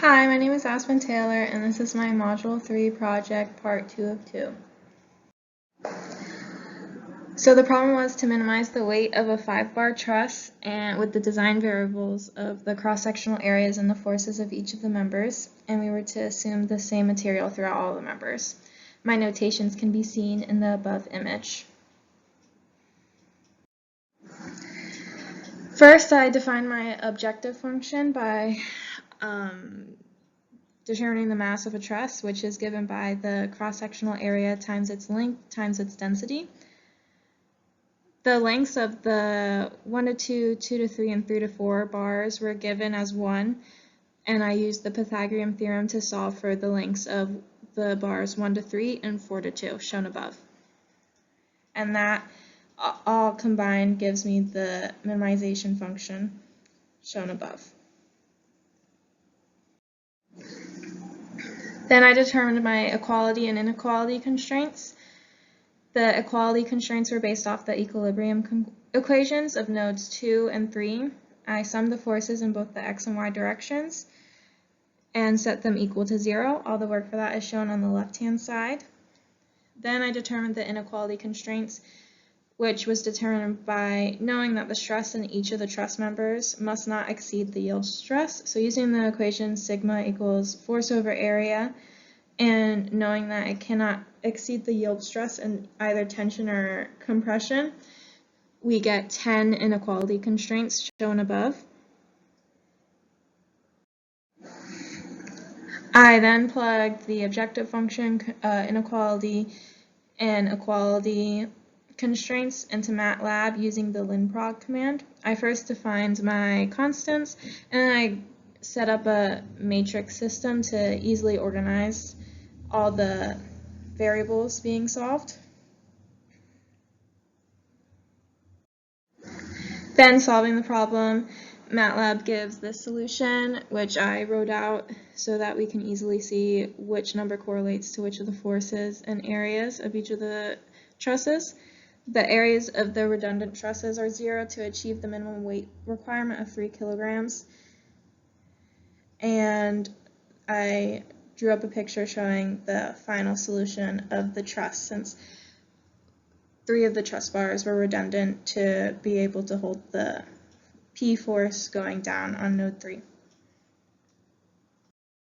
Hi, my name is Aspen Taylor, and this is my Module 3 project, Part 2 of 2. So the problem was to minimize the weight of a 5-bar truss and with the design variables of the cross-sectional areas and the forces of each of the members, and we were to assume the same material throughout all the members. My notations can be seen in the above image. First, I defined my objective function by determining the mass of a truss, which is given by the cross-sectional area times its length times its density. The lengths of the 1 to 2, 2 to 3, and 3 to 4 bars were given as 1, and I used the Pythagorean theorem to solve for the lengths of the bars 1 to 3 and 4 to 2, shown above. And that all combined gives me the minimization function shown above. Then I determined my equality and inequality constraints. The equality constraints were based off the equilibrium equations of nodes 2 and 3. I summed the forces in both the x and y directions and set them equal to 0. All the work for that is shown on the left-hand side. Then I determined the inequality constraints, which was determined by knowing that the stress in each of the truss members must not exceed the yield stress. So using the equation sigma equals force over area, and knowing that it cannot exceed the yield stress in either tension or compression, we get 10 inequality constraints shown above. I then plugged the objective function, inequality, and equality constraints into MATLAB using the linprog command. I first defined my constants, and then I set up a matrix system to easily organize all the variables being solved. Then solving the problem, MATLAB gives this solution, which I wrote out so that we can easily see which number correlates to which of the forces and areas of each of the trusses. The areas of the redundant trusses are 0 to achieve the minimum weight requirement of 3 kilograms. And I drew up a picture showing the final solution of the truss, since 3 of the truss bars were redundant to be able to hold the P force going down on node 3.